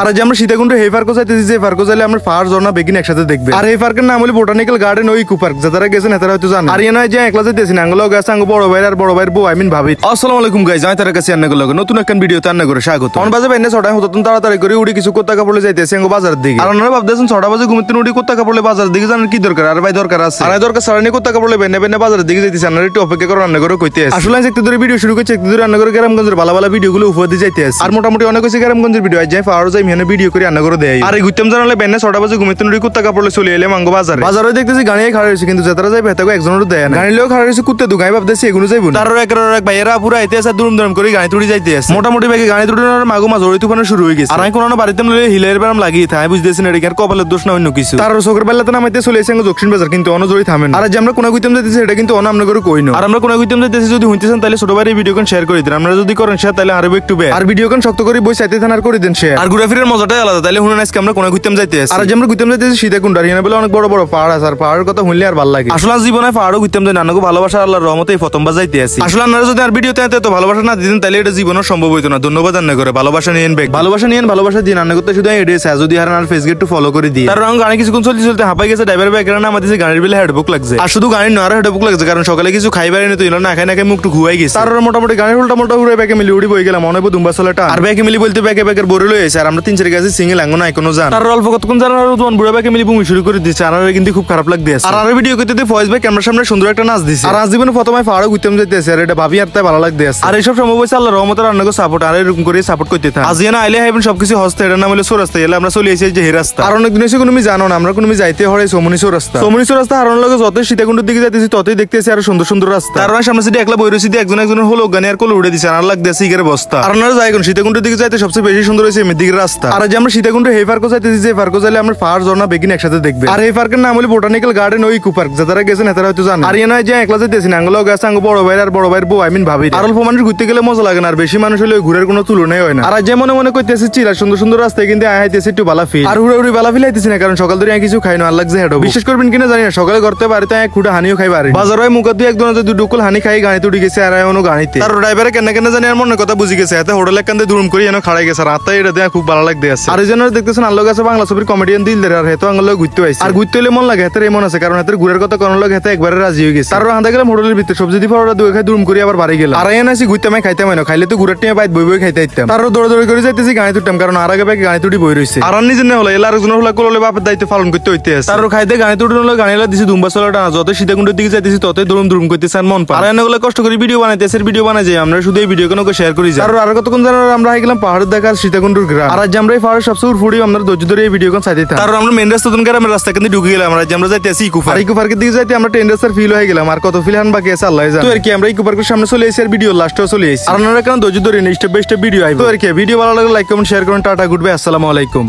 আর আজ আমরা সীতাকুণ্ডে এই পার্কও যাইতেছি, যে পার্কও যাইলে আমরা পাহাড় ঝর্ণা বেগিন একসাথে দেখবে। আর এই পার্কের নাম হলো বোটানিক্যাল গার্ডেন ও ইকো পার্ক। যারা গেছেন তারা হয়তো জানেন। আর এ নয় যে একলা যাইতেছি না, আঙ্গুলো গেছে আঙ্গু বড় ভাই আর বড় ভাইয়ের বউ আই মিন ভাবি। আসসালামু আলাইকুম গাইস, আমি তার কাছে আন্নাগুলো নতুন একটা ভিডিওতে আন্না করে স্বাগত। অন বাজে বাইনে 6টা হতো তাড়াতাড়ি করে উড়ি কিছু কোত্তা কাপড়ে যাইতেছি আঙ্গু বাজারের দিকে। আর ওনারা ভাবতেছেন 6টা বাজে ঘুমিতে উড়ি কোত্তা কাপড়ে বাজারের দিকে জানেন কি দরকার? আর ভাই দরকার আছে, আর দরকার সারানি কোত্তা কাপড়ে বেনে বেনে বাজারের দিকে যাইতেছি। আপনারা একটু অপেক্ষা করে রান্না করে কইতে আছে। আসলে একটু ধরে ভিডিও শুরু করছি, একটু ধরে রান্না করে গ্রামগঞ্জের ভালো ভালো ভিডিওগুলো উপহার দিয়ে যাইতে আছে। আর মোটামুটি অনেক হয়েছে গ্রামগঞ্জের ভিডিও, আজ যাই পাহাড় যাই মেনে ভিডিও করে রান্না করে দেয়। আর এই ঘুরতাম জানালে বেনে 6টা বাজে ঘুমিতে উড়ি কোত্তা কাপড়ে চলে এলে মাঙ্গো বাজারে দেখতেছি গাড়ি খাড়া রয়েছে, কিন্তু যাত্রা যাই ভেতাকে একজনেরও দেয় না। গাড়ি লোক খাড়া রয়েছে কুত্তে দু গাই ভাবতেছি এগুলো যাইব না। তারও এক ভাইয়েরা পুরো আইতে আছে দুরুম দুরুম করে গাড়ি তুড়ি যাইতে আছে। মোটামুটি ব্যাগে গাড়ি তুড়ি মাগো মাঝ ওই তুফানে শুরু হয়ে গেছে। আর আমি কোনো বাড়িতে মিলে হিলের বেড়াম লাগিয়ে থাকে বুঝতেছি না এটা কপালের দোষ না অন্য কিছু। তার চোখের বেলাতে নামাইতে চলে এসে দক্ষিণ বাজার, কিন্তু অন্য জড়ি থামেন। আর যে আমরা কোনো গুইতাম যাইতেছি এটা কিন্তু অন্য আমরা করে কই না। আর আমরা কোনো গুইতাম যাইতেছি যদি হইতেছেন তাহলে ছোট ভাই ভিডিও কোন শেয়ার করে দিন। আমরা যদি করেন শেয়ার তাহলে আরো একটু বে আর ভিডিও কোন শক্ত করে বই চাইতে থানার করে দেন শেয়ার। আর ঘুরে ফিরে মজাটাই আলাদা। তাহলে হুন আজকে আমরা কোনো গুইতাম যাইতে আছি। আর যে আমরা গুইতাম যাইতেছি সীতাকুণ্ড, আর এখানে বলে অনেক বড় বড় পাহাড় আছে। আর পাহাড়ের কথা শুনলে আর ভালো লাগে। আসলে জীবনে পাহাড়ও গুইতাম যাই না, নানকো ভালোবাসা আল্লাহর রহমতে প্রথম বার যাইতে আছি। আসলে আপনারা যদি আর ভিডিওতে এত ভালোবাসা না দিতেন তাহলে এটা জীবনে সম্ভব হইতো না। ধন্যবাদ আন্না করে ভালোবাসা নিয়েন ব্যাগ, ভালোবাসা নিয়েন, ভালোবাসা দিন। আন্না করতে শুধু এডিএস যদি হারান আর ফেসবুক একটু ফলো করে দিই। কারণ গাড়ি কিছুক্ষণ চলতে হাঁপাই গেছে ড্রাইভার ব্যাগ না আমাদের গাড়ির বেলা হেডবুক লাগছে। আর শুধু গাড়ি নয় হেডবুক লাগছে, কারণ সকালে কিছু খাইবার এনে তো না খাই না খাই মুখ একটু ঘুয়াই গেছে। তার মোটামুটি গাড়ি উল্টা মোটা ঘুরে ব্যাগে মিলি উড়ি বই গেলাম অনেক দুম্বা চলাটা। আর ব্যাগে মিলি বলতে ব্যাগের বড় লয়েছে। আর আমরা 3-4 গেছি সিঙ্গেল আঙ্গো না এখনো যান। তার অল্প কতক্ষণ জানার তোমার বুড়া ব্যাগে মিলি বুমি শুরু করে দিচ্ছে। আর কিন্তু খুব খারাপ লাগতেছে। আর ভিডিও করতে ফয়েজ ভাই ক্যামেরার সামনে সুন্দর একটা নাচ দিছে। আর আজ জীবনে প্রথমে পাহাড়ে ঘুরতাম যাইতেছে। আর এটা ভাবি আর তাই ভালো লাগতেছে। আর এইসব সম্ভব হয়েছে আল্লাহর রহমতের রান্নাকে সাপোর্ট। আর এরকম করে সাপোর্ট করতে থাকে। আজ না আইলে হাইবেন সবকিছু হস্তে এটার নাম হলো সোরাস্তা। এলে আমরা চলে এসেছি যে রাস্তা। আর অনেক দিন এসে কোনো জানো না আমরা কোনো যাইতে হয় সমনিসো রাস্তা হারানোর লগে যতই সীতাকুণ্ডের দিকে যাইতেছি ততই দেখতেছি আর সুন্দর সুন্দর রাস্তা। আর সামনে সিটি একলা বই রয়েছে একজনের হলো গানি আর কোলে উড়ে দিচ্ছে। আর লাগতেছে ইগের বস্তা। আর আপনারা যাই কোন সীতাকুণ্ডের দিকে যাইতে সবচেয়ে বেশি সুন্দর হয়েছে এমনিদিকের রাস্তা। আর যে আমরা সীতাকুণ্ডে এই পার্কও যাইতেছি, যে পার্কও যাইলে আমরা পাহাড় ঝর্ণা বেগিন একসাথে দেখবে। আর এই পার্কের নাম হলো বোটানিক্যাল গার্ডেন ও ইকো পার্ক। যারা গেছেন তারা হয়তো জানেন। আর এ নয় যে একলা যাইতেছি না, আঙ্গুলো গেছে আঙ্গু বড় ভাই আর বড় ভাইয়ের বউ আই মিন ভাবি। আর অল্প মানুষ ঘুরতে গেলে মজা লাগে না, আর বেশি মানুষ হলে ঘুরের কোনো তুলনাই হয় না। আর যে মনে মনে করতেছি চিরা সুন্দর সুন্দর রাস্তায় কিন্তু আইতেছে একটু বালা ফিল। আর উড়ে বালা ফিল আইতেছি না, কারণ সকাল ধরে কিছু খাই না, আর লাগছে হেডো। বিশেষ করবেন কিনা জানি না, সকালে করতে বাড়িতে এক খুঁটা হানিও খাই বাড়ি বাজার হয় মুখ দিয়ে একদম দুডুকুল হানি খাই গাড়িতে উঠে গেছে। আর এমন গাড়িতে তার ড্রাইভারে কেন কেন জানি আর মনের কথা বুঝে গেছে। এতে হোটেল কান্দে দুরুম করে এনে খাড়াই গেছে। রাত এটা দেয়া খুব ভালো লাগতে আছে। আর এই জন্য দেখতেছেন আল্লাহ কাছে বাংলা ছবির কমেডিয়ান দিল আর হেতো আঙ্গুলো ঘুরতে পাইছে। আর ঘুরতে হলে মন লাগে হেতের এমন আছে, কারণ হেতের ঘুরের কথা কোন লোক হেতে একবারে রাজি হয়ে গেছে। তার হাঁদা গেলাম হোটেলের ভিতরে সবজি দিয়ে পরোটা দুই খাই দুরুম করে আবার বাড়ি গেলাম। আর এনে আসি ঘুরতে আমি খাইতে না, খাইলে তো ঘুরের টিমে বাইত বই বই খাইতে দিতাম। তারও দৌড়াদৌড়ি করে যাইতেছি গাড়ি তুলতাম, কারণ আর আগে গাড়ি তুটি বই রয়েছে। আর নিজের না হলো এলা আরেকজন হলো কোলে বাপের দায়িত্ব পালন করতে হইতে আছে। তারও খাইতে গাড়ি তুটি হলো গাড়ি দিছি দুম্বা চলাটা যত সীতাকুণ্ডের দিকে যাইতেছি ততই দুরুম করতেছে আর মন পা। আর এনে কষ্ট করে ভিডিও বানাইতেছে, ভিডিও বানাই যাই আমরা শুধু এই ভিডিও কোনো শেয়ার করি যাই। আর কতক্ষণ জানো আমরা গেলাম পাহাড়ের দেখার সীতাকুণ্ডের গ্রাম। আর আজ আমরা এই পাহাড়ের সবচেয়ে ফুড়ি আমরা ধৈর্য ধরে এই ভিডিও কোন চাইতে থাকি। তারপর আমরা মেন রাস্তা থেকে আমরা রাস্তা কিন্তু ঢুকে গেলাম। আমরা যাইতেছি ইকো পার্কের দিকে যাইতে আমরা ট্রেন রাস্তার ফিল হয়ে গেলাম। আর কত ফিল হান বাকি আছে আল্লাহ জানে। তো আর কি আমরা ইকো পার্কের সামনে চলে এসেছি আর ভিডিও লাস্টেও চলে এসেছি। আর আপনারা কেন ধৈর্য ধরে স্টেপ বাই স্টেপ ভিডিও আইবে। তো আর কি ভিডিও ভালো লাগলে লাইক কমেন্ট শেয়ার করুন। টাটা গুড বাই, আসসালামু আলাইকুম।